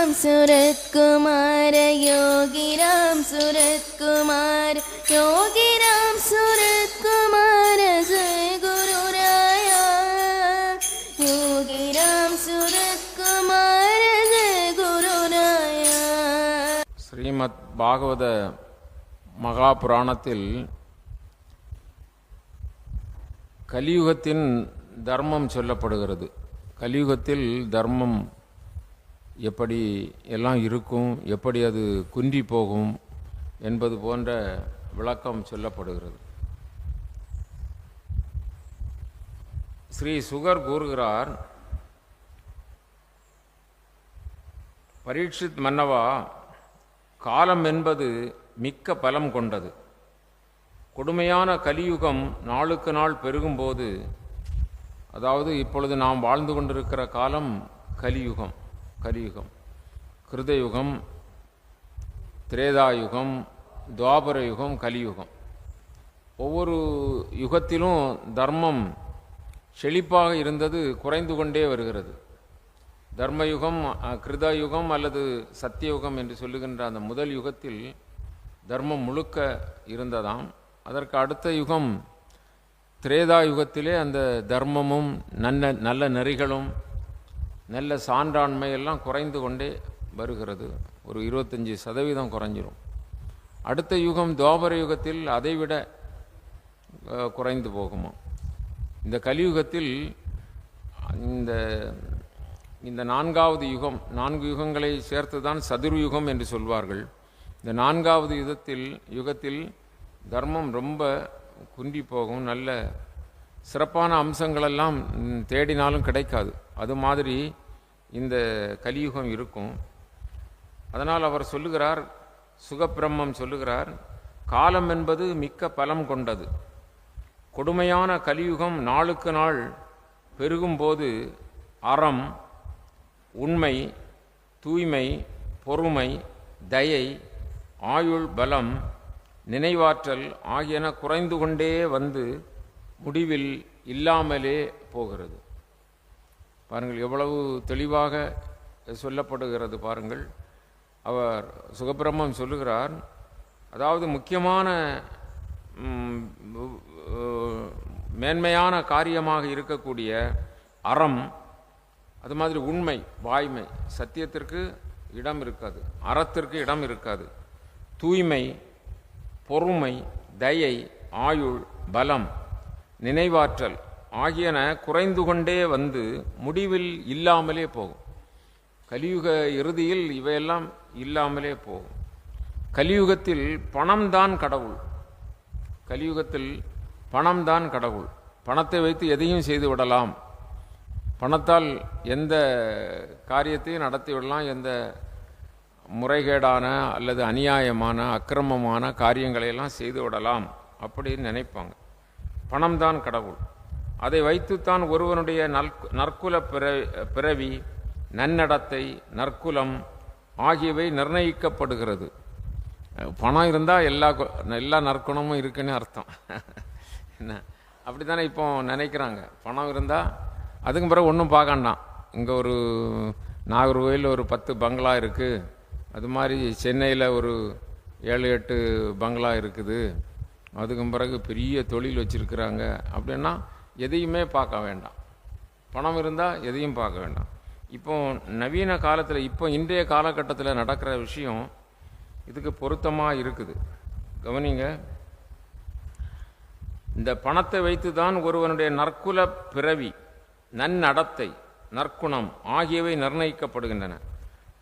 सूरत कुमार योगी राम सूरत कुमार योगी राम सूरत कुमार जय गुरु राया योगी राम सूरत कुमार जय गुरु राया. ஸ்ரீமத் பாகவத மகாபுராணத்தில் கலியுகத்தின் தர்மம் சொல்லப்படுகிறது. கலியுகத்தில் தர்மம் எப்படி எல்லாம் இருக்கும், எப்படி அது குன்றி போகும் என்பது போன்ற விளக்கம் சொல்லப்படுகிறது. ஸ்ரீ சுகர் கூறுகிறார், பரீட்சித் மன்னவா, காலம் என்பது மிக்க பலம் கொண்டது. கொடுமையான கலியுகம் நாளுக்கு நாள் பெருகும்போது, அதாவது இப்பொழுது நாம் வாழ்ந்து கொண்டிருக்கிற காலம் கலியுகம். கிருதயுகம், திரேதாயுகம், துவாபர யுகம், கலியுகம். ஒவ்வொரு யுகத்திலும் தர்மம் செழிப்பாக இருந்தது குறைந்து கொண்டே வருகிறது. தர்மயுகம், கிருதயுகம் அல்லது சத்தியயுகம் என்று சொல்லுகின்ற அந்த முதல் யுகத்தில் தர்மம் முழுக்க இருந்ததாம். அதற்கு அடுத்த யுகம் திரேதா யுகத்திலே அந்த தர்மமும் நல்ல நெறிகளும் நல்ல சான்றாண்மை எல்லாம் குறைந்து கொண்டே வருகிறது. ஒரு 25% குறைஞ்சிரும். அடுத்த யுகம் துவாபர யுகத்தில் அதைவிட குறைந்து போகுமா. இந்த கலியுகத்தில் இந்த 4வது யுகம், 4 யுகங்களை சேர்த்து தான் சதுர்யுகம் என்று சொல்வார்கள். இந்த 4வது யுகத்தில் தர்மம் ரொம்ப குன்றி போகும். நல்ல சிறப்பான அம்சங்களெல்லாம் தேடினாலும் கிடைக்காது. அது மாதிரி இந்த கலியுகம் இருக்கும். அதனால் அவர் சொல்லுகிறார், சுகப்பிரம்மம் சொல்லுகிறார், காலம் என்பது மிக்க பலம் கொண்டது. கொடுமையான கலியுகம் நாளுக்கு நாள் பெருகும்போது அறம், உண்மை, தூய்மை, பொறுமை, தயை, ஆயுள், பலம், நினைவாற்றல் ஆகியன குறைந்து கொண்டே வந்து முடிவில் இல்லாமலே போகிறது. பாருங்கள், எவ்வளவு தெளிவாக சொல்லப்படுகிறது பாருங்கள். அவர் சுகபிரம்மம் சொல்லுகிறார், அதாவது முக்கியமான மேன்மையான காரியமாக இருக்கக்கூடிய அறம், அது மாதிரி உண்மை, வாய்மை, சத்தியத்திற்கு இடம் இருக்காது, அறத்திற்கு இடம் இருக்காது. தூய்மை, பொறுமை, தயை, ஆயுள், பலம், நினைவாற்றல் ஆகியன குறைந்து கொண்டே வந்து முடிவில் இல்லாமலே போகும். கலியுக இறுதியில் இவையெல்லாம் இல்லாமலே போகும். கலியுகத்தில் பணம்தான் கடவுள். கலியுகத்தில் பணம்தான் கடவுள். பணத்தை வைத்து எதையும் செய்து விடலாம். பணத்தால் எந்த காரியத்தையும் நடத்தி விடலாம். எந்த முறைகேடான அல்லது அநியாயமான அக்கிரமமான காரியங்களையெல்லாம் செய்து விடலாம் அப்படின்னு நினைப்பாங்க. பணம்தான் கடவுள். அதை வைத்துத்தான் ஒருவனுடைய நற்குல பிறவி, நன்னடத்தை, நற்குலம் ஆகியவை நிர்ணயிக்கப்படுகிறது. பணம் இருந்தால் எல்லா நற்குணமும் இருக்குன்னு அர்த்தம். என்ன அப்படி தானே இப்போ நினைக்கிறாங்க. பணம் இருந்தால் அதுக்கு பிறகு ஒன்றும் பார்க்கண்டாம். இங்கே ஒரு நாகர்கோவில் ஒரு 10 பங்களா இருக்குது, அது மாதிரி சென்னையில் ஒரு 7-8 பங்களா இருக்குது, அதுக்கு பிறகு பெரிய தொழில் வச்சுருக்கிறாங்க அப்படின்னா எதையுமே பார்க்க வேண்டாம். பணம் இருந்தால் எதையும் பார்க்க வேண்டாம். இப்போ நவீன காலத்தில், இப்போ இன்றைய காலகட்டத்தில் நடக்கிற விஷயம் இதுக்கு பொருத்தமாக இருக்குது. கவனிங்க, இந்த பணத்தை வைத்து தான் ஒருவனுடைய நற்குல பிறவி, நன்னடத்தை, நற்குணம் ஆகியவை நிர்ணயிக்கப்படுகின்றன.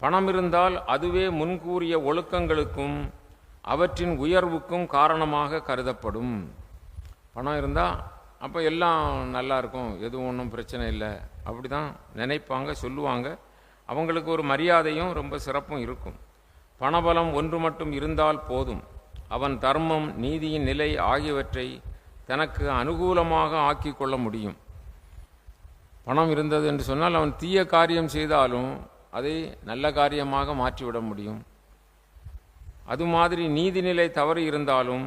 பணம் இருந்தால் அதுவே முன்கூறிய ஒழுக்கங்களுக்கும் அவற்றின் உயர்வுக்கும் காரணமாக கருதப்படும். பணம் இருந்தால் அப்போ எல்லாம் நல்லா இருக்கும், எதுவும் ஒன்றும் பிரச்சனை இல்லை அப்படி தான் நினைப்பாங்க, சொல்லுவாங்க. அவங்களுக்கு ஒரு மரியாதையும் ரொம்ப சிறப்பும் இருக்கும். பணபலம் ஒன்று மட்டும் இருந்தால் போதும், அவன் தர்மம், நீதியின் நிலை ஆகியவற்றை தனக்கு அனுகூலமாக ஆக்கி கொள்ள முடியும். பணம் இருந்தது என்று சொன்னால் அவன் தீய காரியம் செய்தாலும் அதை நல்ல காரியமாக மாற்றிவிட முடியும். அது மாதிரி நீதிநிலை தவறு இருந்தாலும்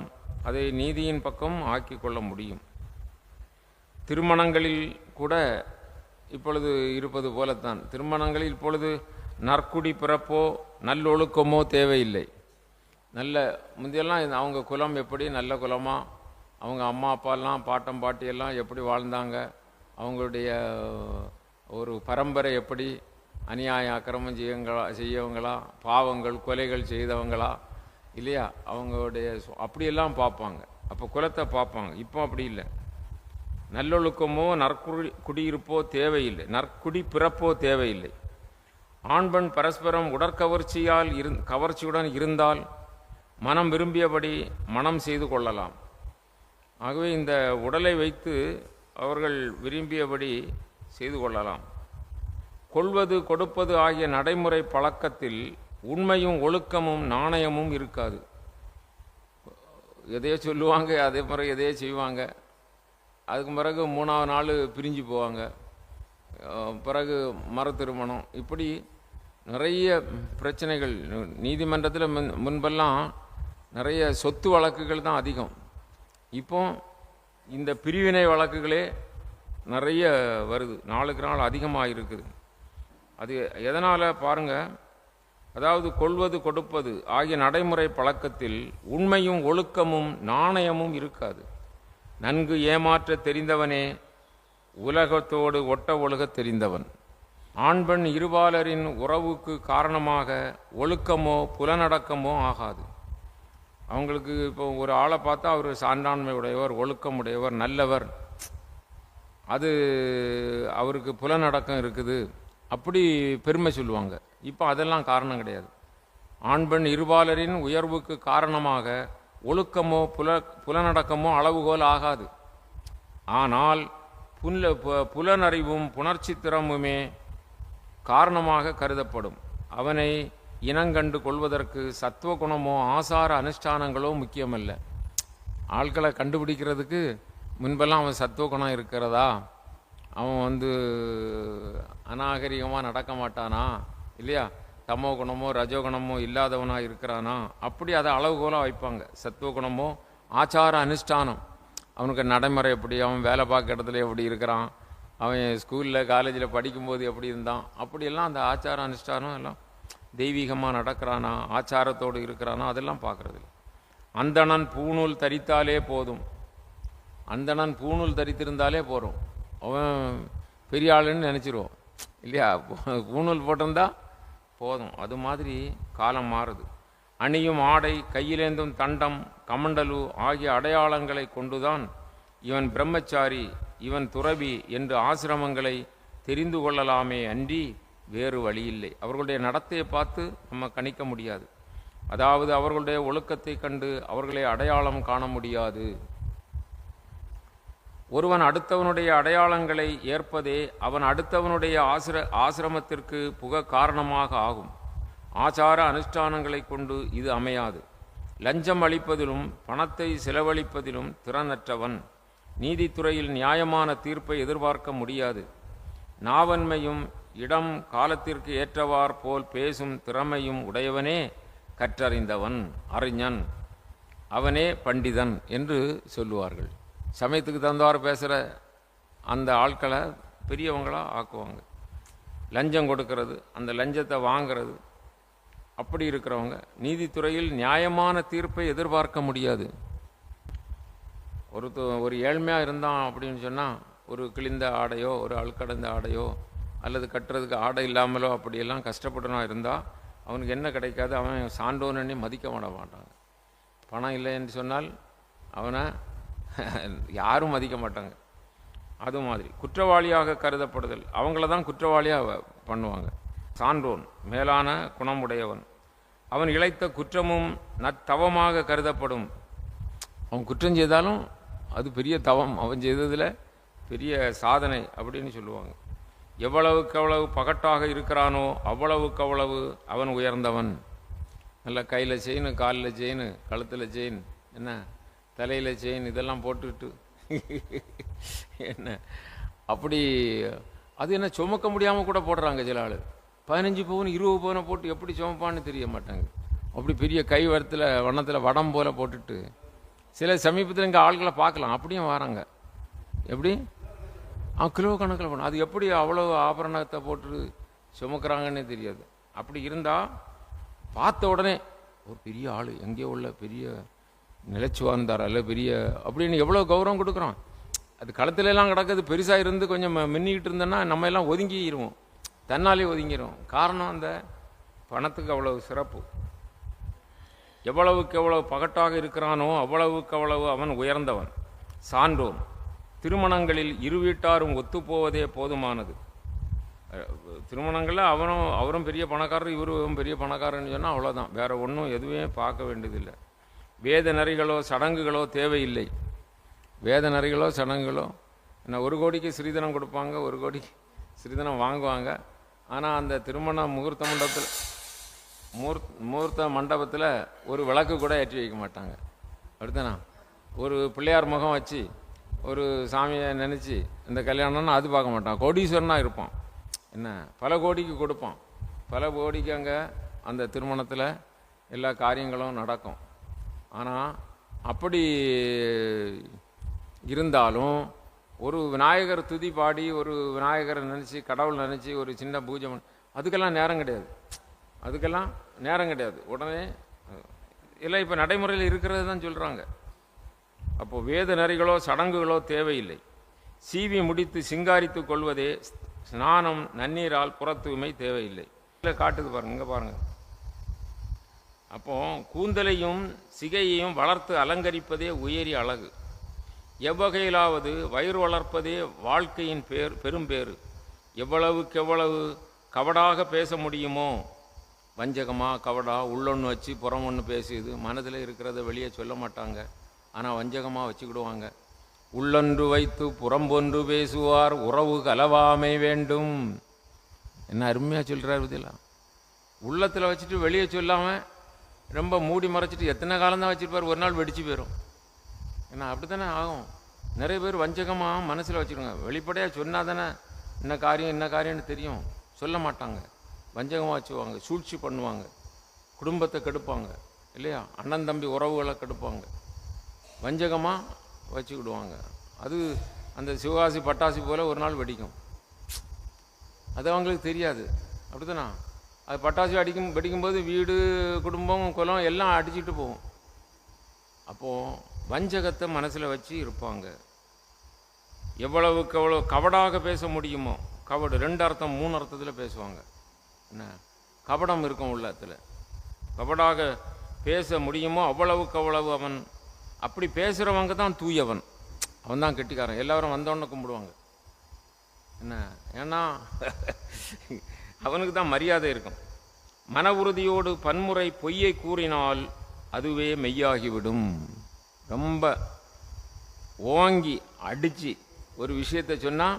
அதை நீதியின் பக்கம் ஆக்கி கொள்ள முடியும். திருமணங்களில் கூட இப்பொழுது இருப்பது போலத்தான். திருமணங்களில் இப்பொழுது நற்குடி பிறப்போ நல்லொழுக்கமோ தேவையில்லை. நல்ல முந்தையெல்லாம் அவங்க குலம் எப்படி நல்ல குலமாக, அவங்க அம்மா அப்பாலாம் பாட்டம் பாட்டியெல்லாம் எப்படி வாழ்ந்தாங்க, அவங்களுடைய ஒரு பரம்பரை எப்படி, அநியாய அக்கிரமம் செய்யவங்களா, பாவங்கள் கொலைகள் செய்தவங்களா இல்லையா, அவங்களுடைய அப்படியெல்லாம் பார்ப்பாங்க. அப்போ குலத்தை பார்ப்பாங்க. இப்போ அப்படி இல்லை. நல்லொழுக்கமோ குடியிருப்போ தேவையில்லை, நற்குடி பிறப்போ தேவையில்லை. ஆண்பெண் பரஸ்பரம் உடற்கவர்ச்சியால் கவர்ச்சியுடன் இருந்தால் மனம் விரும்பியபடி மனம் செய்து கொள்ளலாம். ஆகவே இந்த உடலை வைத்து அவர்கள் விரும்பியபடி செய்து கொள்ளலாம். கொள்வது கொடுப்பது ஆகிய நடைமுறை பழக்கத்தில் உண்மையும் ஒழுக்கமும் நாணயமும் இருக்காது. எதையோ சொல்லுவாங்க, அதே மாதிரி எதையோ செய்வாங்க. அதுக்கு பிறகு 3ஆவது நாள் பிரிஞ்சு போவாங்க. பிறகு மறு திருமணம், இப்படி நிறைய பிரச்சனைகள். நீதிமன்றத்தில் முன்பெல்லாம் நிறைய சொத்து வழக்குகள் தான் அதிகம். இப்போ இந்த பிரிவினை வழக்குகளே நிறைய வருது, நாளுக்கு நாள் அதிகமாக இருக்குது. அது எதனால் பாருங்கள். அதாவது கொள்வது கொடுப்பது ஆகிய நடைமுறை பழக்கத்தில் உண்மையும் ஒழுக்கமும் நாணயமும் இருக்காது. நன்கு ஏமாற்ற தெரிந்தவனே உலகத்தோடு ஒட்ட ஒழுகத் தெரிந்தவன். ஆண்பெண் இருபாலரின் உறவுக்கு காரணமாக ஒழுக்கமோ புலனடக்கமோ ஆகாது. அவங்களுக்கு இப்போ ஒரு ஆளை பார்த்தா அவர் சான்றாண்மை உடையவர், ஒழுக்கம் உடையவர், நல்லவர், அது அவருக்கு புலனடக்கம் இருக்குது, அப்படி பெருமை சொல்லுவாங்க. இப்போ அதெல்லாம் காரணம் கிடையாது. ஆண்பெண் இருபாலரின் உயர்வுக்கு காரணமாக ஒழுக்கமோ புலனடக்கமோ அளவுகோல் ஆகாது. ஆனால் புலனறிவும் புணர்ச்சி திறமுமே காரணமாக கருதப்படும். அவனை இனங்கண்டு கொள்வதற்கு சத்துவகுணமோ ஆசார அனுஷ்டானங்களோ முக்கியமல்ல. ஆட்களை கண்டுபிடிக்கிறதுக்கு முன்பெல்லாம் அவன் சத்துவகுணம் இருக்கிறதா, அவன் அநாகரிகமாக நடக்க மாட்டானா இல்லையா, தமோ குணமோ ரஜோகுணமோ இல்லாதவனாக இருக்கிறானா, அப்படி அதை அளவுகோலாக வைப்பாங்க. சத்துவகுணமோ ஆச்சார அனுஷ்டானம், அவனுக்கு நடைமுறை எப்படி, அவன் வேலை பார்க்குற இடத்துல எப்படி இருக்கிறான், அவன் ஸ்கூலில் காலேஜில் படிக்கும்போது எப்படி இருந்தான், அப்படியெல்லாம் அந்த ஆச்சார அனுஷ்டானம் எல்லாம் தெய்வீகமாக நடக்கிறானா, ஆச்சாரத்தோடு இருக்கிறானா, அதெல்லாம் பார்க்குறது. அந்தணன் பூணூல் தரித்தாலே போதும், அந்தணன் பூணூல் தரித்திருந்தாலே போகிறோம், அவன் பெரிய ஆளுன்னு நினச்சிருவோம் இல்லையா. பூணூல் போட்டிருந்தா போதும். அது மாதிரி காலம் மாறுது. அணியும் ஆடை, கையிலேந்தும் தண்டம், கமண்டலு ஆகிய அடையாளங்களை கொண்டுதான் இவன் பிரம்மச்சாரி, இவன் துறவி என்று ஆசிரமங்களை தெரிந்து கொள்ளலாமே அன்றி வேறு வழியில்லை. அவர்களுடைய நடத்தையை பார்த்து நம்ம கணிக்க முடியாது. அதாவது அவர்களுடைய ஒழுக்கத்தை கண்டு அவர்களை அடையாளம் காண முடியாது. ஒருவன் அடுத்தவனுடைய அடையாளங்களை ஏற்பதே அவன் அடுத்தவனுடைய ஆசிரமத்திற்கு புக காரணமாக ஆகும். ஆச்சார அனுஷ்டானங்களை கொண்டு இது அமையாது. லஞ்சம் அளிப்பதிலும் பணத்தை செலவழிப்பதிலும் திறனற்றவன் நீதித்துறையில் நியாயமான தீர்ப்பை எதிர்பார்க்க முடியாது. நாவன்மையும் இடம் காலத்திற்கு ஏற்றவார் போல் பேசும் திறமையும் உடையவனே கற்றறிந்தவன், அறிஞன், அவனே பண்டிதன் என்று சொல்லுவார்கள். சமயத்துக்கு தந்தவாறு பேசுகிற அந்த ஆட்களை பெரியவங்களாக ஆக்குவாங்க. லஞ்சம் கொடுக்கறது, அந்த லஞ்சத்தை வாங்கிறது, அப்படி இருக்கிறவங்க நீதித்துறையில் நியாயமான தீர்ப்பை எதிர்பார்க்க முடியாது. ஒரு ஏழ்மையாக இருந்தான் அப்படின்னு சொன்னால் ஒரு கிழிந்த ஆடையோ ஒரு அழுக்கடைந்த ஆடையோ அல்லது கட்டுறதுக்கு ஆடை இல்லாமலோ அப்படியெல்லாம் கஷ்டப்படனா இருந்தால் அவனுக்கு என்ன கிடைக்காது, அவன் சான்றோனே மதிக்க மாட்டாங்க. பணம் இல்லைன்னு சொன்னால் அவனை யாரும் மதிக்க மாட்டாங்க. அது மாதிரி குற்றவாளியாக கருதப்படுதல், அவங்கள தான் குற்றவாளியாக பண்ணுவாங்க. சான்றோன் மேலான குணமுடையவன், அவன் இழைத்த குற்றமும் நத்தவமாக கருதப்படும். அவன் குற்றம் செய்தாலும் அது பெரிய தவம், அவன் செய்ததில் பெரிய சாதனை அப்படின்னு சொல்லுவாங்க. எவ்வளவுக்கு அவ்வளவு பகட்டாக இருக்கிறானோ அவ்வளவுக்கு அவ்வளவு அவன் உயர்ந்தவன். நல்ல கையில் செயின், காலில் செயின், கழுத்தில் செயின், என்ன தலையில் செயின், இதெல்லாம் போட்டுக்கிட்டு என்ன அப்படி அது என்ன சுமக்க முடியாமல் கூட போடுறாங்க. சில ஆள் 15 பவுன் 20 பவுனை போட்டு எப்படி சுமப்பான்னு தெரிய மாட்டாங்க. அப்படி பெரிய கை வண்ணத்தில் வடம் போல் போட்டுட்டு சில சமீபத்தில் இங்கே ஆள்களை பார்க்கலாம், அப்படியும் வராங்க. எப்படி கிலோ கணக்கில் போகணும், அது எப்படி அவ்வளோ ஆபரணத்தை போட்டு சுமக்கிறாங்கன்னே தெரியாது. அப்படி இருந்தால் பார்த்த உடனே ஒரு பெரிய ஆள், எங்கேயோ உள்ள பெரிய நிலச்சுவார்ந்தார் அல்ல பெரிய அப்படின்னு எவ்வளோ கௌரவம் கொடுக்குறோம். அது களத்துலலாம் கிடக்குது, பெருசாக இருந்து கொஞ்சம் மின்னிக்கிட்டு இருந்தோன்னா நம்ம எல்லாம் ஒதுங்கிடுவோம், தன்னாலே ஒதுங்கிடுவோம். காரணம் அந்த பணத்துக்கு அவ்வளவு சிறப்பு. எவ்வளவுக்கு எவ்வளவு பகட்டாக இருக்கிறானோ அவ்வளவுக்கு அவ்வளவு அவன் உயர்ந்தவன். சான்றோன் திருமணங்களில் இரு வீட்டாரும் ஒத்துப்போவதே போதுமானது. திருமணங்களில் அவரும் பெரிய பணக்காரர் இவரும் பெரிய பணக்காரன்னு சொன்னால் அவ்வளோதான், வேறு ஒன்றும் எதுவுமே பார்க்க வேண்டியதில்லை. வேத நெறிகளோ சடங்குகளோ தேவையில்லை. வேத நெறிகளோ சடங்குகளோ என்ன, 1 கோடிக்கு ஸ்ரீதனம் கொடுப்பாங்க, 1 கோடிக்கு ஸ்ரீதனம் வாங்குவாங்க. ஆனால் அந்த திருமண முகூர்த்த மண்டபத்தில் ஒரு விளக்கு கூட ஏற்றி வைக்க மாட்டாங்க. அப்படித்தானா? ஒரு பிள்ளையார் முகம் வச்சு ஒரு சாமியை நினச்சி இந்த கல்யாணம்னா அது பார்க்க மாட்டான். கோடீஸ்வரனாக இருப்பான், என்ன பல கோடிக்கு கொடுப்பான், பல கோடிக்கு அங்கே அந்த திருமணத்தில் எல்லா காரியங்களும் நடக்கும். ஆனால் அப்படி இருந்தாலும் ஒரு விநாயகர் துதி பாடி ஒரு விநாயகரை நினச்சி கடவுள் நினச்சி ஒரு சின்ன பூஜை அதுக்கெல்லாம் நேரம் கிடையாது, அதுக்கெல்லாம் நேரம் கிடையாது. உடனே இல்லை, இப்போ நடைமுறையில் இருக்கிறது தான் சொல்கிறாங்க. அப்போது வேத நெறிகளோ சடங்குகளோ தேவையில்லை. சீவி முடித்து சிங்காரித்து கொள்வதே ஸ்நானம், நன்னீரால் புறத்தூய்மை தேவையில்லை. இல்லை காட்டுது பாருங்க, இங்கே பாருங்கள். அப்போ கூந்தலையும் சிகையையும் வளர்த்து அலங்கரிப்பதே உயரிய அழகு. எவ்வகையிலாவது வயிறு வளர்ப்பதே வாழ்க்கையின் பெரும்பேறு. எவ்வளவுக்கெவ்வளவு கவடாக பேச முடியுமோ, வஞ்சகமா கவடா உள்ளொன்று வச்சு புறம் ஒன்று பேசுது, மனதில் இருக்கிறத வெளியே சொல்ல மாட்டாங்க, ஆனால் வஞ்சகமாக வச்சுக்கிடுவாங்க. உள்ளொன்று வைத்து புறம்பொன்று பேசுவார், உறவு கலவாமை வேண்டும். என்ன அருமையாக சொல்கிறார் இதெல்லாம். உள்ளத்தில் வச்சுட்டு வெளியே சொல்லாமல் ரொம்ப மூடி மறைச்சிட்டு எத்தனை காலம்தான் வச்சுருப்பார், ஒரு நாள் வெடிச்சு போயிடும். ஏன்னா அப்படி தானே ஆகும். நிறைய பேர் வஞ்சகமாக மனசில் வச்சுருங்க, வெளிப்படையாக சொன்னால் தானே என்ன காரியம்னு தெரியும், சொல்ல மாட்டாங்க, வஞ்சகமாக வச்சுக்குவாங்க, சூழ்ச்சி பண்ணுவாங்க, குடும்பத்தை கெடுப்பாங்க இல்லையா, அண்ணன் தம்பி உறவுகளை கெடுப்பாங்க, வஞ்சகமாக வச்சுக்கிடுவாங்க. அது அந்த சிவகாசி பட்டாசு போல் ஒரு நாள் வெடிக்கும், அது அவங்களுக்கு தெரியாது. அப்படி தானே? அது பட்டாசு வெடிக்கும்போது வீடு குடும்பம் குலம் எல்லாம் அடிச்சுட்டு போகும். அப்போது வஞ்சகத்தை மனசில் வச்சு இருப்பாங்க. எவ்வளவுக்கு எவ்வளோ கவடாக பேச முடியுமோ, கவடு 2 அர்த்தம் 3 அர்த்தத்தில் பேசுவாங்க. என்ன கபடம் இருக்கும் உள்ளத்தில், கபடாக பேச முடியுமோ அவ்வளவுக்கு அவ்வளவு அவன். அப்படி பேசுகிறவங்க தான் தூயவன், அவன் தான் கெட்டிக்காரன். எல்லாரும் வந்தோடனே கும்பிடுவாங்க. என்ன ஏன்னா அவனுக்கு தான் மரியாதை இருக்கும். மன உறுதியோடு பன்முறை பொய்யை கூறினால் அதுவே மெய்யாகிவிடும். ரொம்ப ஓங்கி அடித்து ஒரு விஷயத்தை சொன்னால்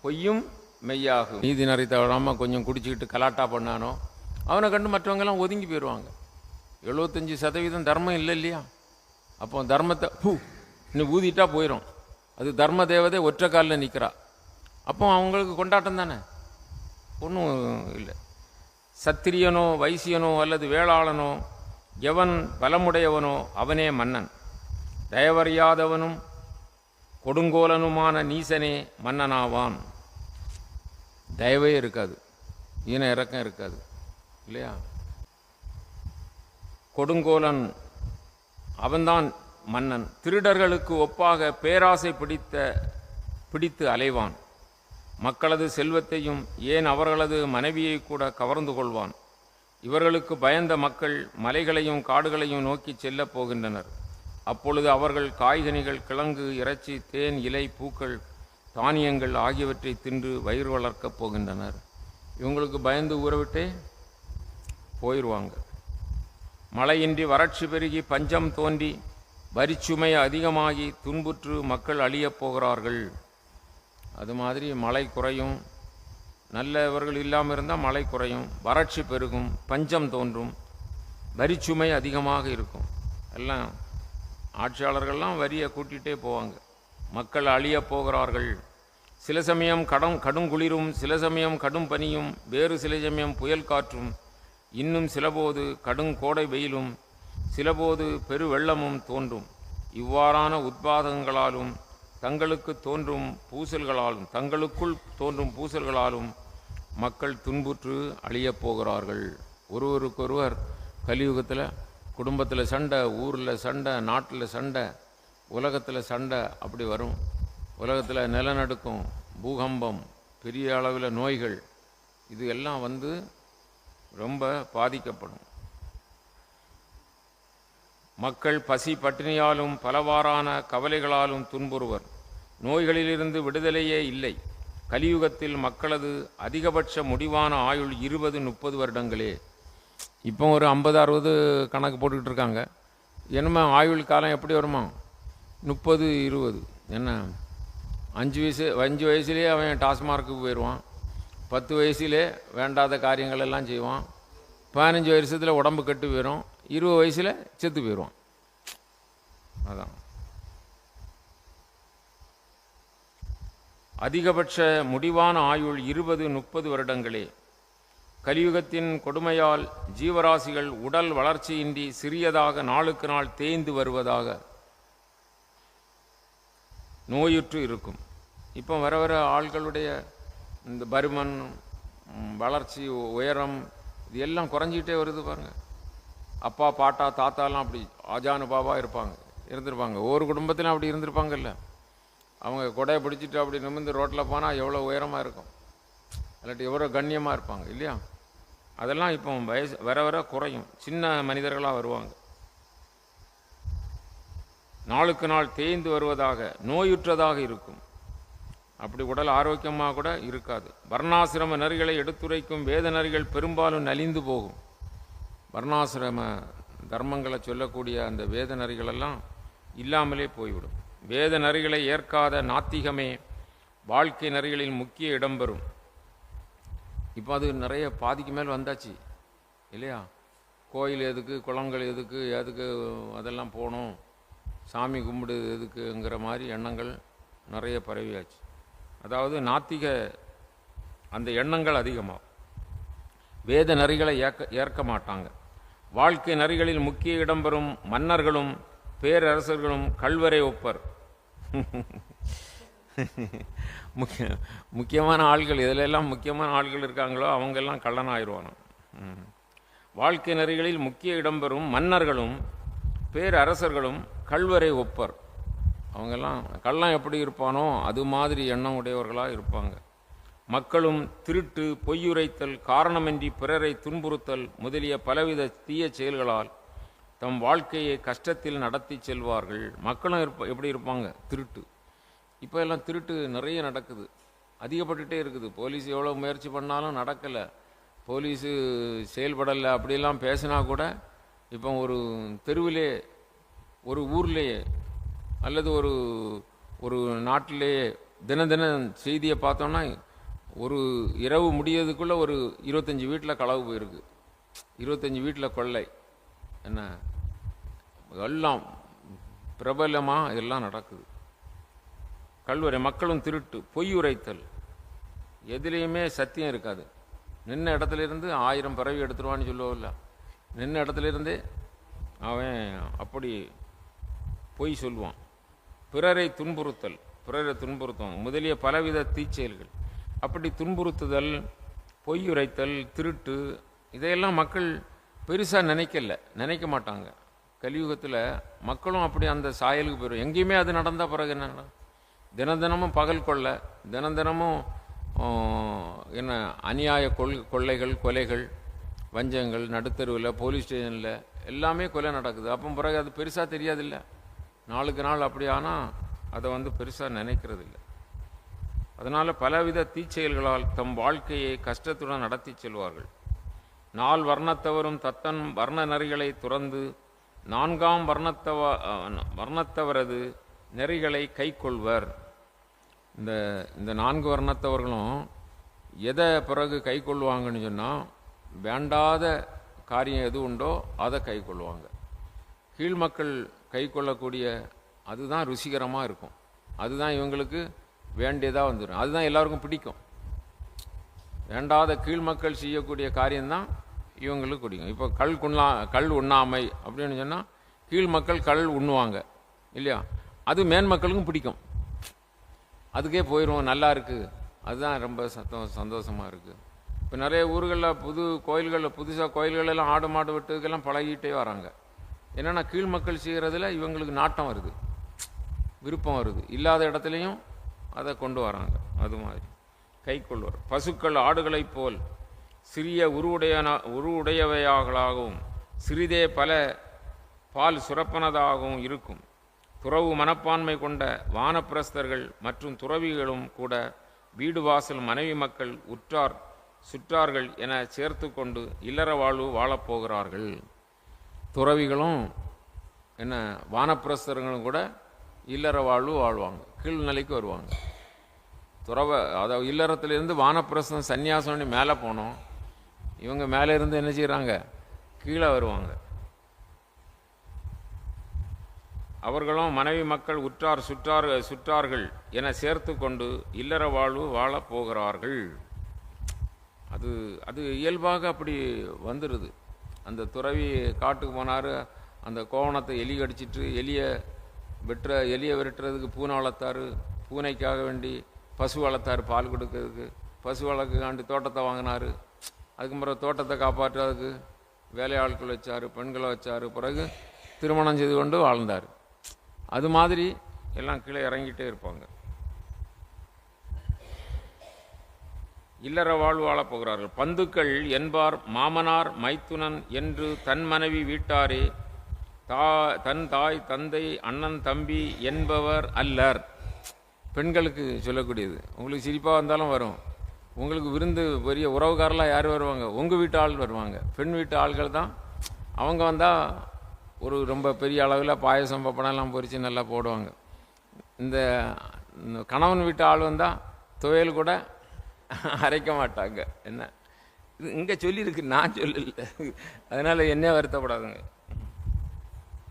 பொய்யும் மெய்யாகும். நீதி நெறி தவறாமல் கொஞ்சம் குடிச்சிக்கிட்டு கலாட்டா பண்ணானோ அவனை கண்டு மற்றவங்கெல்லாம் ஒதுங்கி போயிடுவாங்க. 75% தர்மம் இல்லை இல்லையா? அப்போ தர்மத்தை இன்னும் ஊதிட்டா போயிடும். அது தர்ம தேவதை ஒற்றை காலில் நிற்கிறா. அப்போ அவங்களுக்கு கொண்டாட்டம் தானே, ஒன்றும் இல்லை. சத்திரியனோ வைசியனோ அல்லது வேளாளனோ எவன் பலமுடையவனோ அவனே மன்னன். தயவறியாதவனும் கொடுங்கோலனுமான நீசனே மன்னனாவான். தயவே இருக்காது, ஈன இறக்கம் இருக்காது இல்லையா? கொடுங்கோலன் அவன்தான் மன்னன். திருடர்களுக்கு ஒப்பாக பேராசை பிடித்து அலைவான். மக்களது செல்வத்தையும் ஏன் அவர்களது மனைவியை கூட கவர்ந்து கொள்வான். இவர்களுக்கு பயந்த மக்கள் மலைகளையும் காடுகளையும் நோக்கி செல்லப் போகின்றனர். அப்பொழுது அவர்கள் காய்கனிகள், கிழங்கு, இறைச்சி, தேன், இலை, பூக்கள், தானியங்கள் ஆகியவற்றை தின்று வயிறு வளர்க்கப் போகின்றனர். இவங்களுக்கு பயந்து ஊறவிட்டே போயிடுவாங்க. மழையின்றி வறட்சி பெருகி பஞ்சம் தோன்றி வரிச்சுமை அதிகமாகி துன்புற்று மக்கள் அழியப் போகிறார்கள். அது மாதிரி மழை குறையும், நல்லவர்கள் இல்லாமல் இருந்தால் மழை குறையும், வறட்சி பெருகும், பஞ்சம் தோன்றும், வரிச்சுமை அதிகமாக இருக்கும். எல்லாம் ஆட்சியாளர்கள்லாம் வரியை கூட்டிகிட்டே போவாங்க. மக்கள் அழியப் போகிறார்கள். சில சமயம் கடுங்குளிரும், சில சமயம் கடும் பனியும், வேறு சில சமயம் புயல் காற்றும், இன்னும் சிலபோது கடுங்கோடை வெயிலும், சிலபோது பெரு வெள்ளமும் தோன்றும். இவ்வாறான உத்பாதங்களாலும் தங்களுக்குள் தோன்றும் பூசல்களாலும் மக்கள் துன்புற்று அழியப் போகிறார்கள். ஒருவருக்கொருவர் கலியுகத்தில் குடும்பத்தில் சண்டை, ஊரில் சண்டை, நாட்டில் சண்டை, உலகத்தில் சண்டை அப்படி வரும். உலகத்தில் நிலநடுக்கம், பூகம்பம், பெரிய அளவில் நோய்கள், இது எல்லாம் வந்து ரொம்ப பாதிக்கப்படும். மக்கள் பசி பட்டினியாலும் பலவாறான கவலைகளாலும் துன்புறுவர். நோய்களிலிருந்து விடுதலையே இல்லை. கலியுகத்தில் மக்களது அதிகபட்ச முடிவான ஆயுள் 20-30 வருடங்களே. இப்போ ஒரு 50-60 கணக்கு போட்டுக்கிட்டு இருக்காங்க. என்னமா ஆயுள் காலம் எப்படி வருமா? 30-20. என்ன 5 வயசுலேயே அவன் டாஸ்மார்க்குக்கு போயிடுவான். 10 வயசுலே வேண்டாத காரியங்கள் எல்லாம் செய்வான். 15 வருஷத்தில் உடம்பு கெட்டு போயிடும். 20 வயசில் செத்து போயிடுவான். அதான் அதிகபட்ச முடிவான ஆயுள் 20-30 வருடங்களே. கலியுகத்தின் கொடுமையால் ஜீவராசிகள் உடல் வளர்ச்சியின்றி சிறியதாக நாளுக்கு நாள் தேய்ந்து வருவதாக நோயுற்று இருக்கும். இப்போ வர வர ஆள்களுடைய இந்த பருமன், வளர்ச்சி, உயரம் இது எல்லாம் குறைஞ்சிக்கிட்டே வருது பாருங்கள். அப்பா, பாட்டா, தாத்தாலாம் அப்படி ஆஜானுபாவாக இருந்திருப்பாங்க. ஒவ்வொரு குடும்பத்திலும் அப்படி இருந்திருப்பாங்கல்ல. அவங்க கொடையை பிடிச்சிட்டு அப்படி நிமிர்ந்து ரோட்டில் போனால் எவ்வளோ உயரமாக இருக்கும், இல்லாட்டி எவ்வளோ கண்ணியமாக இருப்பாங்க இல்லையா? அதெல்லாம் இப்போ வயசு வர வர குறையும். சின்ன மனிதர்களாக வருவாங்க. நாளுக்கு நாள் தேய்ந்து வருவதாக, நோயுற்றதாக இருக்கும். அப்படி உடல் ஆரோக்கியமாக கூட இருக்காது. வர்ணாசிரம நெறிகளை எடுத்துரைக்கும் வேத நெறிகள் பெரும்பாலும் நலிந்து போகும். வர்ணாசிரம தர்மங்களை சொல்லக்கூடிய அந்த வேத நெறிகளெல்லாம் இல்லாமலே போய்விடும். வேத நெறிகளை ஏற்காத நாத்திகமே வாழ்க்கை நெறிகளில் முக்கிய இடம்பெறும். இப்போ அது நிறைய பாதிக்கு மேல் வந்தாச்சு இல்லையா? கோயில் எதுக்கு, குளங்கள் எதுக்கு, அதெல்லாம் போகணும், சாமி கும்பிடு எதுக்குங்கிற மாதிரி எண்ணங்கள் நிறைய பரவியாச்சு. அதாவது நாத்திக அந்த எண்ணங்கள் அதிகமாகும். வேத நெறிகளை ஏற்க மாட்டாங்க. வாழ்க்கை நெறிகளில் முக்கிய இடம்பெறும் மன்னர்களும் பேரரசர்களும் கள்வரை ஒப்பர். முக்கியமான ஆள்கள், இதிலெல்லாம் முக்கியமான ஆள்கள் இருக்காங்களோ அவங்கெல்லாம் கள்ளன் ஆயிடுவானோ. வாழ்க்கை நெறிகளில் முக்கிய இடம்பெறும் மன்னர்களும் பேரரசர்களும் கள்வரை ஒப்பர். அவங்கெல்லாம் கள்ளன் எப்படி இருப்பானோ அது மாதிரி எண்ணம் உடையவர்களாக இருப்பாங்க. மக்களும் திருட்டு, பொய்யுரைத்தல், காரணமின்றி பிறரை துன்புறுத்தல் முதலிய பலவித தீய செயல்களால் தம் வாழ்க்கையை கஷ்டத்தில் நடத்தி செல்வார்கள். மக்களும் எப்படி இருப்பாங்க? திருட்டு. இப்போ எல்லாம் திருட்டு நிறைய நடக்குது, அதிகப்பட்டுகிட்டே இருக்குது. போலீஸ் எவ்வளோ முயற்சி பண்ணாலும் நடக்கலை, போலீஸு செயல்படலை அப்படிலாம் பேசினா கூட இப்போ ஒரு தெருவிலே, ஒரு ஊர்லேயே அல்லது ஒரு நாட்டிலேயே தினம் செய்தியை பார்த்தோன்னா ஒரு இரவு முடியறதுக்குள்ளே ஒரு 25 வீட்டில் களவு போயிருக்கு, 25 வீட்டில் கொள்ளை. என்ன எல்லாம் பிரபலமாக இதெல்லாம் நடக்குது. கல்வரை, மக்களும் திருட்டு, பொய் உரைத்தல், எதுலேயுமே சத்தியம் இருக்காது. நின்ன இடத்துல இருந்து 1000 பறவை எடுத்துருவான்னு சொல்லுவோம்ல, நின்ன இடத்துல இருந்தே அவன் அப்படி பொய் சொல்லுவான். பிறரை துன்புறுத்துவாங்க முதலிய பலவித தீச்செயல்கள். அப்படி துன்புறுத்துதல், பொய்யுரைத்தல், திருட்டு இதையெல்லாம் மக்கள் பெருசாக நினைக்க மாட்டாங்க. கலியுகத்தில் மக்களும் அப்படி அந்த சாயலுக்கு போயிடும். எங்கேயுமே அது நடந்தால் பிறகு என்ன, தினமும் பகல் கொள்ளை, தினமும் என்ன அநியாய கொள்ளைகள், கொலைகள், வஞ்சங்கள், நடுத்தருவில், போலீஸ் ஸ்டேஷனில் எல்லாமே கொலை நடக்குது. அப்போ பிறகு அது பெருசாக தெரியாதில்ல. நாளுக்கு நாள் அப்படி ஆனால் அதை பெருசாக நினைக்கிறது இல்லை. அதனால் பலவித தீச்செயல்களால் தம் வாழ்க்கையை கஷ்டத்துடன் நடத்தி செல்வார்கள். 4 வர்ணத்தவரும் தத்தன் வர்ண நெறிகளை துறந்து 4ஆம் வர்ணத்தவரது நெறிகளை கை கொள்வர். இந்த 4 வர்ணத்தவர்களும் எதை பிறகு கை கொள்வாங்கன்னு சொன்னால், வேண்டாத காரியம் எது உண்டோ அதை கை கொள்வாங்க. கீழ்மக்கள் கை கொள்ளக்கூடிய அதுதான் ருசிகரமாக இருக்கும், அதுதான் இவங்களுக்கு வேண்டியதாக வந்துடும், அதுதான் எல்லாருக்கும் பிடிக்கும். வேண்டாத கீழ்மக்கள் செய்யக்கூடிய காரியம்தான் இவங்களுக்கு பிடிக்கும். இப்போ கள் உண்ணாமை அப்படின்னு சொன்னால் கீழ்மக்கள் கள் உண்ணுவாங்க இல்லையா? அது மேன்மக்களுக்கும் பிடிக்கும், அதுக்கே போயிடுவோம், நல்லா இருக்குது, அதுதான் ரொம்ப சந்தோஷமாக இருக்குது. இப்போ நிறைய ஊர்களில் புது கோயில்களில் புதுசாக கோயில்களெல்லாம் ஆடு மாடு வெட்டுறதுக்கெல்லாம் பழகிட்டே வராங்க. என்னென்னா கீழ் மக்கள் செய்கிறதுல இவங்களுக்கு நாட்டம் வருது, விருப்பம் வருது. இல்லாத இடத்துலையும் அதை கொண்டு வராங்க. அது மாதிரி கை கொள்வர். பசுக்கள் ஆடுகளைப் போல் சிறிய உருவுடையவையாகளாகவும் சிறிதே பல பால் சுரப்பனதாகவும் இருக்கும். துறவு மனப்பான்மை கொண்ட வானப்பிரஸ்தர்கள் மற்றும் துறவிகளும் கூட வீடு வாசல் மனைவி மக்கள் உற்றார் சுற்றார்கள் என சேர்த்து கொண்டு இல்லற வாழ்வு வாழப்போகிறார்கள். துறவிகளும் என்ன வானப்பிரஸ்தர்களும் கூட இல்லற வாழ்வு வாழ்வாங்க, கீழ்நிலைக்கு வருவாங்க. அதாவது இல்லறத்திலிருந்து வானப்பிரஸ்தம் சன்னியாசம் மேலே போனோம், இவங்க மேலே இருந்து என்ன செய்கிறாங்க, கீழே வருவாங்க. அவர்களும் மனைவி மக்கள் உற்றார் சுற்றார்கள் என சேர்த்து கொண்டு இல்லற வாழ்வு வாழப் போகிறார்கள். அது இயல்பாக அப்படி வந்துடுது. அந்த துறவி காட்டுக்கு போனார், அந்த கோவணத்தை எலி கடிச்சிட்டு எலியை விரட்டுறதுக்கு பூனை வளர்த்தாரு, பூனைக்காக வேண்டி பசு வளர்த்தாரு பால் கொடுக்கறதுக்கு, பசு வளர்க்காண்டி தோட்டத்தை வாங்கினார். அதுக்கு தோட்டத்தை காப்பாற்றுறதுக்கு வேலையாட்கள் வச்சார், பெண்களை வச்சார், பிறகு திருமணம் செய்து கொண்டு வாழ்ந்தார். அது மாதிரி எல்லாம் கீழே இறங்கிட்டே இருப்பாங்க. இல்லற வாழ்வு வாழப் போகிறார்கள். பந்துக்கள் என்பார் மாமனார் மைத்துனன் என்று தன் மனைவி வீட்டாரே தன் தாய் தந்தை அண்ணன் தம்பி என்பவர் அல்லர். பெண்களுக்கு சொல்லக்கூடியது. உங்களுக்கு சிரிப்பாக வந்தாலும் வரும். உங்களுக்கு விருந்து பெரிய உறவுக்காரெலாம் யார் வருவாங்க, உங்கள் வீட்டு ஆள் வருவாங்க. பெண் வீட்டு ஆள்கள் தான். அவங்க வந்தால் ஒரு ரொம்ப பெரிய அளவில் பாயசம் பப்படம்லாம் பொரித்து நல்லா போடுவாங்க. இந்த கணவன் வீட்டு ஆள் வந்தால் துவையல் கூட அரைக்க மாட்டாங்க. என்ன இது இங்கே சொல்லியிருக்கு, நான் சொல்லல, அதனால் என்ன வருத்தப்படாதுங்க.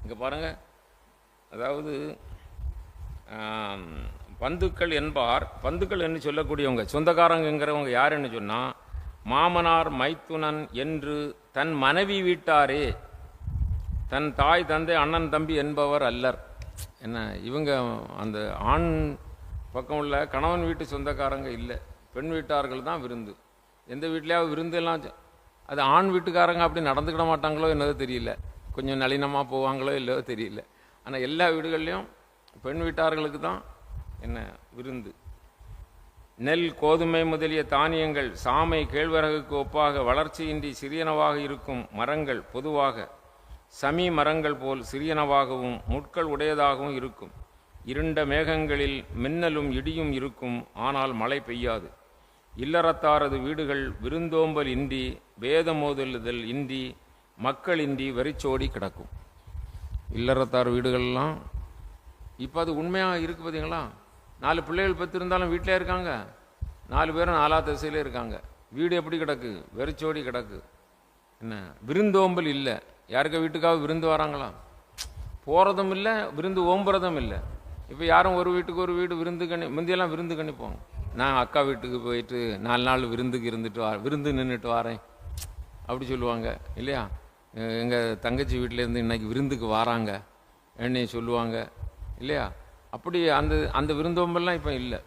இங்கே பாருங்கள், அதாவது பந்துக்கள் என்பார், பந்துக்கள் என்று சொல்லக்கூடியவங்க சொந்தக்காரங்கிறவங்க யாருன்னு சொன்னால் மாமனார் மைத்துனன் என்று தன் மனைவி வீட்டாரே தன் தாய் தந்தை அண்ணன் தம்பி என்பவர் அல்லர். என்ன இவங்க அந்த ஆண் பக்கம் உள்ள கணவன் வீட்டு சொந்தக்காரங்க இல்லை, பெண் வீட்டார்கள் தான் விருந்து. எந்த வீட்லையாவது விருந்தெல்லாம் அது ஆண் வீட்டுக்காரங்க அப்படி நடந்துக்கிட மாட்டாங்களோ என்னதோ தெரியல, கொஞ்சம் நளினமாக போவாங்களோ இல்லையோ தெரியல. ஆனால் எல்லா வீடுகள்லையும் பெண் வீட்டார்களுக்கு தான் என்ன விருந்து. நெல் கோதுமை முதலிய தானியங்கள் சாமை கேழ்வரகுக்கு ஒப்பாக வளர்ச்சியின்றி சிறியனவாக இருக்கும் மரங்கள் பொதுவாக சமி மரங்கள் போல் சிறியனவாகவும் முட்கள் உடையதாகவும் இருக்கும். இருண்ட மேகங்களில் மின்னலும் இடியும் இருக்கும், ஆனால் மழை பெய்யாது. இல்லறத்தாரது வீடுகள் விருந்தோம்பல் இன்றி வேதமோதலுதல் இன்றி மக்கள் இன்றி வெறிச்சோடி கிடக்கும். இல்லறத்தார் வீடுகள்லாம் இப்போ அது உண்மையாக இருக்குது. பார்த்தீங்களா, 4 பிள்ளைகள் பெற்றிருந்தாலும் வீட்டிலே இருக்காங்க, 4 பேரும் 4 திசையிலே இருக்காங்க. வீடு எப்படி கிடக்கு, வெறிச்சோடி கிடக்கு. என்ன விருந்தோம்பல் இல்லை. யாருக்க வீட்டுக்காக விருந்து வராங்களா, போகிறதும் இல்லை, விருந்து ஓம்புறதும் இல்லை. இப்போ யாரும் ஒரு வீட்டுக்கு ஒரு வீடு விருந்து முந்தியெல்லாம் விருந்து கணிப்போங்க. நான் அக்கா வீட்டுக்கு போயிட்டு 4 நாள் விருந்துக்கு விருந்து நின்றுட்டு வரேன் அப்படி சொல்லுவாங்க இல்லையா. எங்கள் தங்கச்சி வீட்டிலேருந்து இன்னைக்கு விருந்துக்கு வராங்க என்னை சொல்லுவாங்க இல்லையா. அப்படி அந்த விருந்தோம்பல்லாம் இப்போ இல்லை.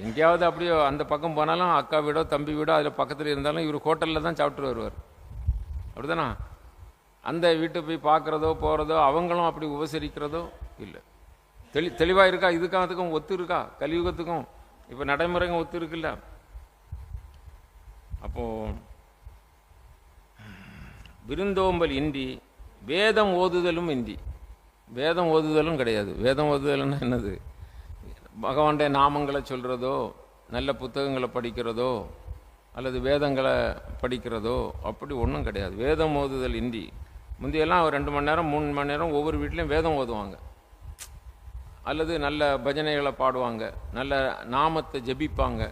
எங்கேயாவது அப்படியே அந்த பக்கம் போனாலும் அக்கா வீடோ தம்பி வீடோ அதில் பக்கத்தில் இருந்தாலும் இவர் ஹோட்டலில் தான் சாப்பிட்டு வருவார். அப்படிதானா. அந்த வீட்டை போய் பார்க்குறதோ போகிறதோ அவங்களும் அப்படி உபசரிக்கிறதோ இல்லை. தெளிவாக இருக்கா. இதுக்கும் அதுக்கும் ஒத்து இருக்கா, கலியுகத்துக்கும் இப்போ நடைமுறைங்க ஒத்து இருக்குல்ல. அப்போது விருந்தோம்பல் இன்றி வேதம் ஓதுதலும் இன்றி, வேதம் ஓதுதலும் கிடையாது. வேதம் ஓதுதல்னா என்னது, பகவானுடைய நாமங்களை சொல்கிறதோ நல்ல புத்தகங்களை படிக்கிறதோ அல்லது வேதங்களை படிக்கிறதோ அப்படி ஒன்றும் கிடையாது. வேதம் ஓதுதல் இன்றி. முந்தையெல்லாம் 2 மணி நேரம் 3 மணி நேரம் ஒவ்வொரு வீட்லேயும் வேதம் ஓதுவாங்க, அல்லது நல்ல பஜனைகளை பாடுவாங்க, நல்ல நாமத்தை ஜபிப்பாங்க,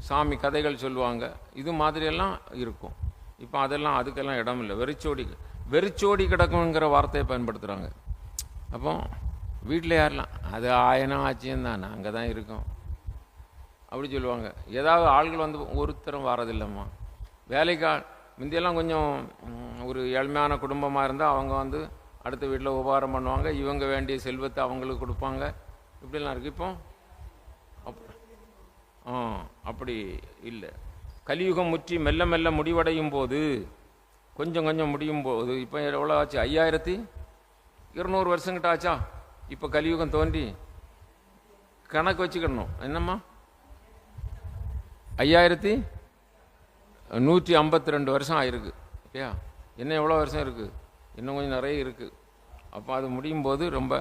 சாமி கதைகள் சொல்லுவாங்க. இது மாதிரியெல்லாம் இருக்கும். இப்போ அதுக்கெல்லாம் இடம் இல்லை. வெறிச்சோடி கிடக்குங்கிற வார்த்தையை பயன்படுத்துகிறாங்க. அப்போ வீட்டில் யாரெல்லாம் அது ஆயனம் ஆச்சியம் தான், அங்கே தான் இருக்கோம் அப்படி சொல்லுவாங்க. ஏதாவது ஆள்கள் வந்து ஒருத்தரும் வாரதில்லைம்மா. வேலைக்கால் முந்தியெல்லாம் கொஞ்சம் ஒரு ஏழ்மையான குடும்பமாக இருந்தால் அவங்க வந்து அடுத்த வீட்டில் உபகாரம் பண்ணுவாங்க, இவங்க வேண்டிய செல்வத்தை அவங்களுக்கு கொடுப்பாங்க, இப்படிலாம் இருக்குது. இப்போ அப்படி இல்லை. கலியுகம் முற்றி மெல்ல மெல்ல முடிவடையும் போது, கொஞ்சம் கொஞ்சம் முடியும் போது, இப்போ எவ்வளோ ஆச்சு? 5200 வருஷங்கிட்ட ஆச்சா? இப்போ கலியுகம் தோன்றி கணக்கு வச்சுக்கணும். என்னம்மா? 5152 வருஷம் ஆயிருக்கு இல்லையா? இன்னும் எவ்வளோ வருஷம் இருக்குது? இன்னும் கொஞ்சம் நிறைய இருக்குது. அப்போ அது முடியும் போது ரொம்ப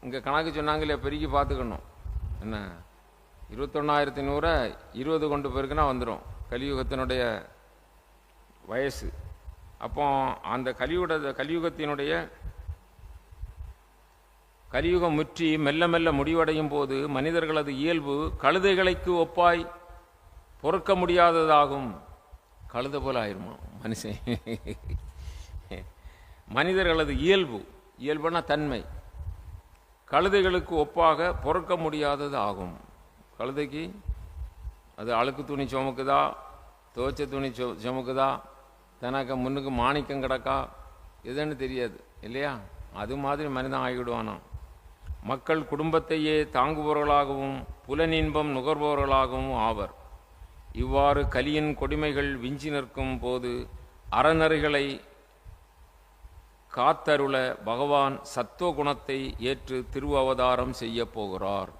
இங்கே கணக்கு சொன்னாங்களே, பெருக்கி பார்த்துக்கணும். என்ன 21100 20 கொண்டு போயிருக்குன்னா வந்துடும் கலியுகத்தினுடைய வயசு. அப்போ அந்த கலியுகம் முற்றி மெல்ல மெல்ல முடிவடையும் போது மனிதர்களது இயல்பு கழுதைகளுக்கு ஒப்பாய் பொறுக்க முடியாததாகும். கழுதை போல ஆயிருமா மனுஷன்? மனிதர்களது இயல்புனா தன்மை கழுதைகளுக்கு ஒப்பாக பொறுக்க முடியாதது ஆகும். கழுதைக்கு அது அழுக்கு துணி சுமக்குதா, துவைச்ச துணி சுமக்குதா, தனக்கு முன்னுக்கு மாணிக்கம் கிடக்கா, எதுன்னு தெரியாது இல்லையா? அது மாதிரி மனிதன் ஆகிவிடுவானாம். மக்கள் குடும்பத்தையே தாங்குபவர்களாகவும் புலனின்பம் நுகர்பவர்களாகவும் ஆவர். இவ்வாறு கலியின் கொடுமைகள் விஞ்சி நிற்கும் போது அறநெறிகளை காத்தருள பகவான் சத்துவ குணத்தை ஏற்று திருவவதாரம் செய்ய போகிறார்.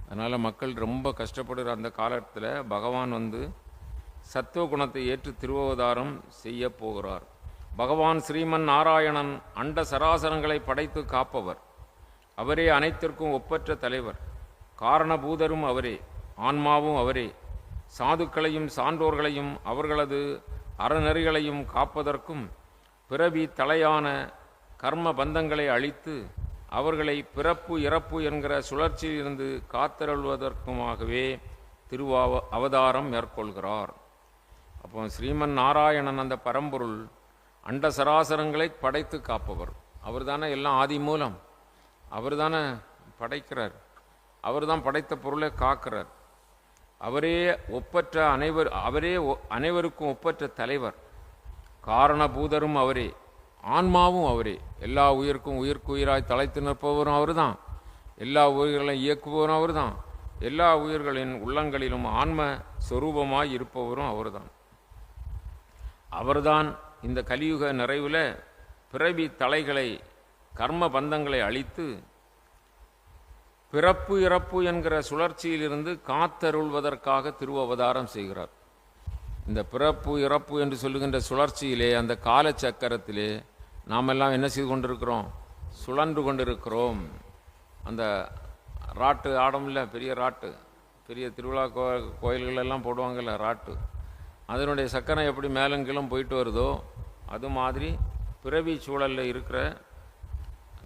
அதனால் மக்கள் ரொம்ப கஷ்டப்படுகிற அந்த காலத்தில் பகவான் சத்துவ குணத்தை ஏற்று திருவவதாரம் செய்ய போகிறார். பகவான் ஸ்ரீமன் நாராயணன் அண்ட சராசரங்களை படைத்து காப்பவர். அவரே அனைத்திற்கும் ஒப்பற்ற தலைவர். காரணபூதரும் அவரே, ஆன்மாவும் அவரே. சாதுக்களையும் சான்றோர்களையும் அவர்களது அறநெறிகளையும் காப்பதற்கும் பிறவி தலையான கர்ம பந்தங்களை அழித்து அவர்களை பிறப்பு இறப்பு என்கிற சுழற்சியிலிருந்து காத்தருள்வதற்குமாகவே அவதாரம் மேற்கொள்கிறார். அப்போ ஸ்ரீமன் நாராயணன் அந்த பரம்பொருள் அண்ட சராசரங்களை படைத்து காப்பவர். அவர் தானே எல்லாம் ஆதி மூலம். அவர் தானே படைக்கிறார். அவர் தான் படைத்த பொருளை காக்கிறார். அவரே அனைவருக்கும் ஒப்பற்ற தலைவர். காரணபூதரும் அவரே, ஆன்மாவும் அவரே. எல்லா உயிருக்கும் உயிராய் தலைத்து நிற்பவரும் அவர் தான். எல்லா உயிர்களையும் இயக்குபவரும் அவர் தான். எல்லா உயிர்களின் உள்ளங்களிலும் ஆன்ம சொரூபமாய் இருப்பவரும் அவர்தான். அவர்தான் இந்த கலியுக நிறைவில் பிறவி தலைகளை கர்ம பந்தங்களை அழித்து பிறப்பு இறப்பு என்கிற சுழற்சியிலிருந்து காத்தருள்வதற்காக திருவவதாரம் செய்கிறார். இந்த பிறப்பு இறப்பு என்று சொல்லுகின்ற சுழற்சியிலே, அந்த காலச்சக்கரத்திலே நாம் எல்லாம் என்ன செய்து கொண்டிருக்கிறோம்? சுழன்று கொண்டிருக்கிறோம். அந்த ராட்டு ஆடமில்ல, பெரிய ராட்டு, பெரிய திருவிழா கோயில்களெல்லாம் போடுவாங்கல்ல ராட்டு, அதனுடைய சக்கரம் எப்படி மேலங்கிலும் போயிட்டு வருதோ அது மாதிரி பிறவி சூழலில் இருக்கிற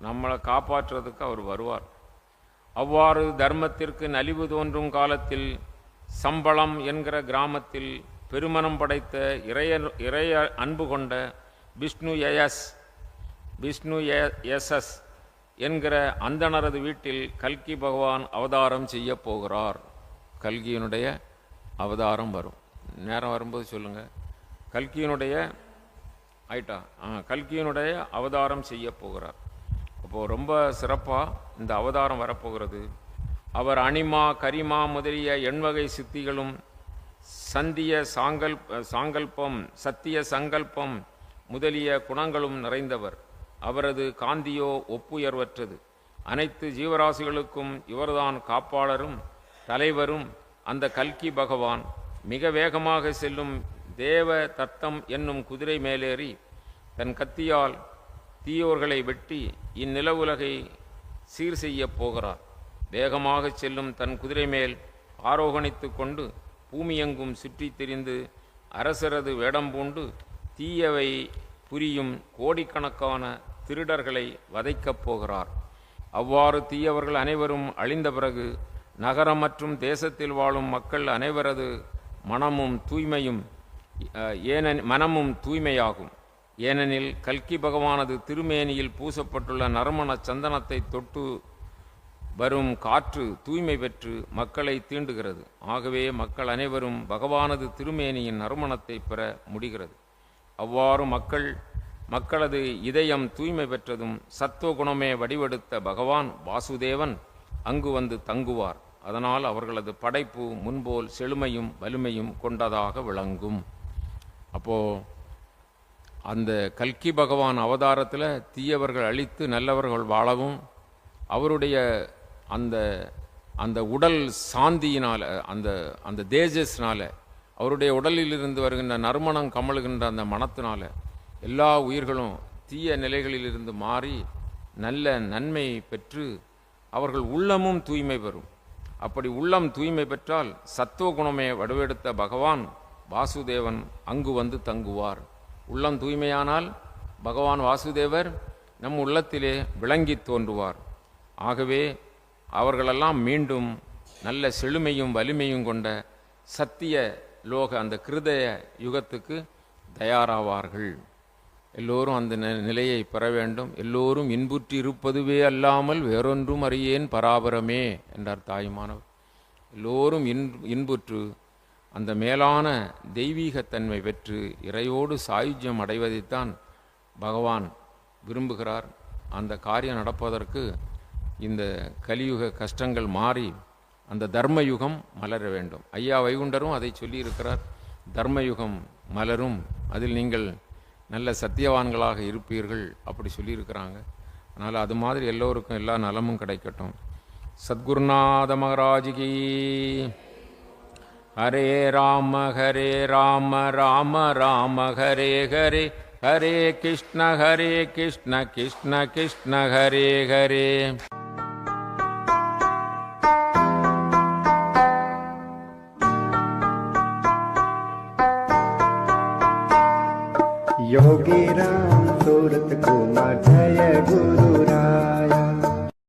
நம்மளை காப்பாற்றுறதுக்கு அவர் வருவார். அவ்வாறு தர்மத்திற்கு நலிவு தோன்றும் காலத்தில் சம்பளம் என்கிற கிராமத்தில் பெருமனம் படைத்த இறைய அன்பு கொண்ட விஷ்ணு எஸ்எஸ் என்கிற அந்தணரது வீட்டில் கல்கி பகவான் அவதாரம் செய்ய போகிறார். கல்கியினுடைய அவதாரம் வரும். நேரம் வரும்போது சொல்லுங்கள். கல்கியினுடைய அவதாரம் செய்ய போகிறார். அப்போது ரொம்ப சிறப்பாக இந்த அவதாரம் வரப்போகிறது. அவர் அனிமா கரிமா முதலிய எண்வகை சித்திகளும் சத்திய சங்கல்பம் முதலிய குணங்களும் நிறைந்தவர். அவரது காந்தியோ ஒப்புயர்வற்றது. அனைத்து ஜீவராசிகளுக்கும் இவர்தான் காப்பாளரும் தலைவரும். அந்த கல்கி பகவான் மிக வேகமாக செல்லும் தேவ தத்தம் என்னும் குதிரை மேலேறி தன் கத்தியால் தீயோர்களை வெட்டி இந்நிலவுலகை சீர் செய்ய போகிறார். வேகமாக செல்லும் தன் குதிரை மேல் ஆரோகணித்து கொண்டு பூமியெங்கும் சுற்றித் திரிந்து அரசரது வேடம் பூண்டு தீயவை புரியும் கோடிக்கணக்கான திருடர்களை வதைக்கப் போகிறார். அவ்வாறு தீயவர்கள் அனைவரும் அழிந்த பிறகு நகரம் மற்றும் தேசத்தில் வாழும் மக்கள் அனைவரது மனமும் தூய்மையாகும். ஏனெனில் கல்கி பகவானது திருமேனியில் பூசப்பட்டுள்ள நறுமண சந்தனத்தை தொட்டு வரும் காற்று தூய்மை பெற்று மக்களை தீண்டுகிறது. ஆகவே மக்கள் அனைவரும் பகவானது திருமேனியின் நறுமணத்தை பெற முடிகிறது. அவ்வாறு மக்களது இதயம் தூய்மை பெற்றதும் சத்துவகுணமே வடிவெடுத்த பகவான் வாசுதேவன் அங்கு வந்து தங்குவார். அதனால் அவர்களது படைப்பு முன்போல் செழுமையும் வலிமையும் கொண்டதாக விளங்கும். அப்போது அந்த கல்கி பகவான் அவதாரத்தில் தீயவர்கள் அழித்து நல்லவர்கள் வாழவும், அவருடைய அந்த அந்த உடல் சாந்தியினால், அந்த அந்த தேஜஸ்னால், அவருடைய உடலில் இருந்து வருகின்ற நறுமணம் கமழுகின்ற அந்த மனத்தினால எல்லா உயிர்களும் தீய நிலைகளிலிருந்து மாறி நல்ல நன்மை பெற்று அவர்கள் உள்ளமும் தூய்மை பெறும். அப்படி உள்ளம் தூய்மை பெற்றால் சத்துவகுணமே வடிவெடுத்த பகவான் வாசுதேவன் அங்கு வந்து தங்குவார். உள்ளம் தூய்மையானால் பகவான் வாசுதேவர் நம் உள்ளத்திலே விளங்கி தோன்றுவார். ஆகவே அவர்களெல்லாம் மீண்டும் நல்ல செழுமையும் வலிமையும் கொண்ட சத்திய லோக அந்த கிருதய யுகத்துக்கு தயாராவார்கள். எல்லோரும் அந்த நிலையை பெற வேண்டும். எல்லோரும் இன்புற்றி இருப்பதுவே அல்லாமல் வேறொன்றும் அறியேன் பராபரமே என்றார் தாயுமானவர். எல்லோரும் இன்புற்று அந்த மேலான தெய்வீகத்தன்மை பெற்று இறையோடு சாயுஜ்யம் அடைவதைத்தான் பகவான் விரும்புகிறார். அந்த காரியம் நடப்பதற்கு இந்த கலியுக கஷ்டங்கள் மாறி அந்த தர்மயுகம் மலர வேண்டும். ஐயா வைகுண்டரும் அதை சொல்லியிருக்கிறார். தர்மயுகம் மலரும், அதில் நீங்கள் நல்ல சத்தியவான்களாக இருப்பீர்கள் அப்படி சொல்லியிருக்கிறாங்க. அதனால் அது மாதிரி எல்லோருக்கும் எல்லா நலமும் கிடைக்கட்டும். சத்குருநாத மகாராஜ்கி. ஹரே ராம ராம ராம ஹரே ஹரே, ஹரே கிருஷ்ண கிருஷ்ண கிருஷ்ண ஹரே ஹரே. योगी राम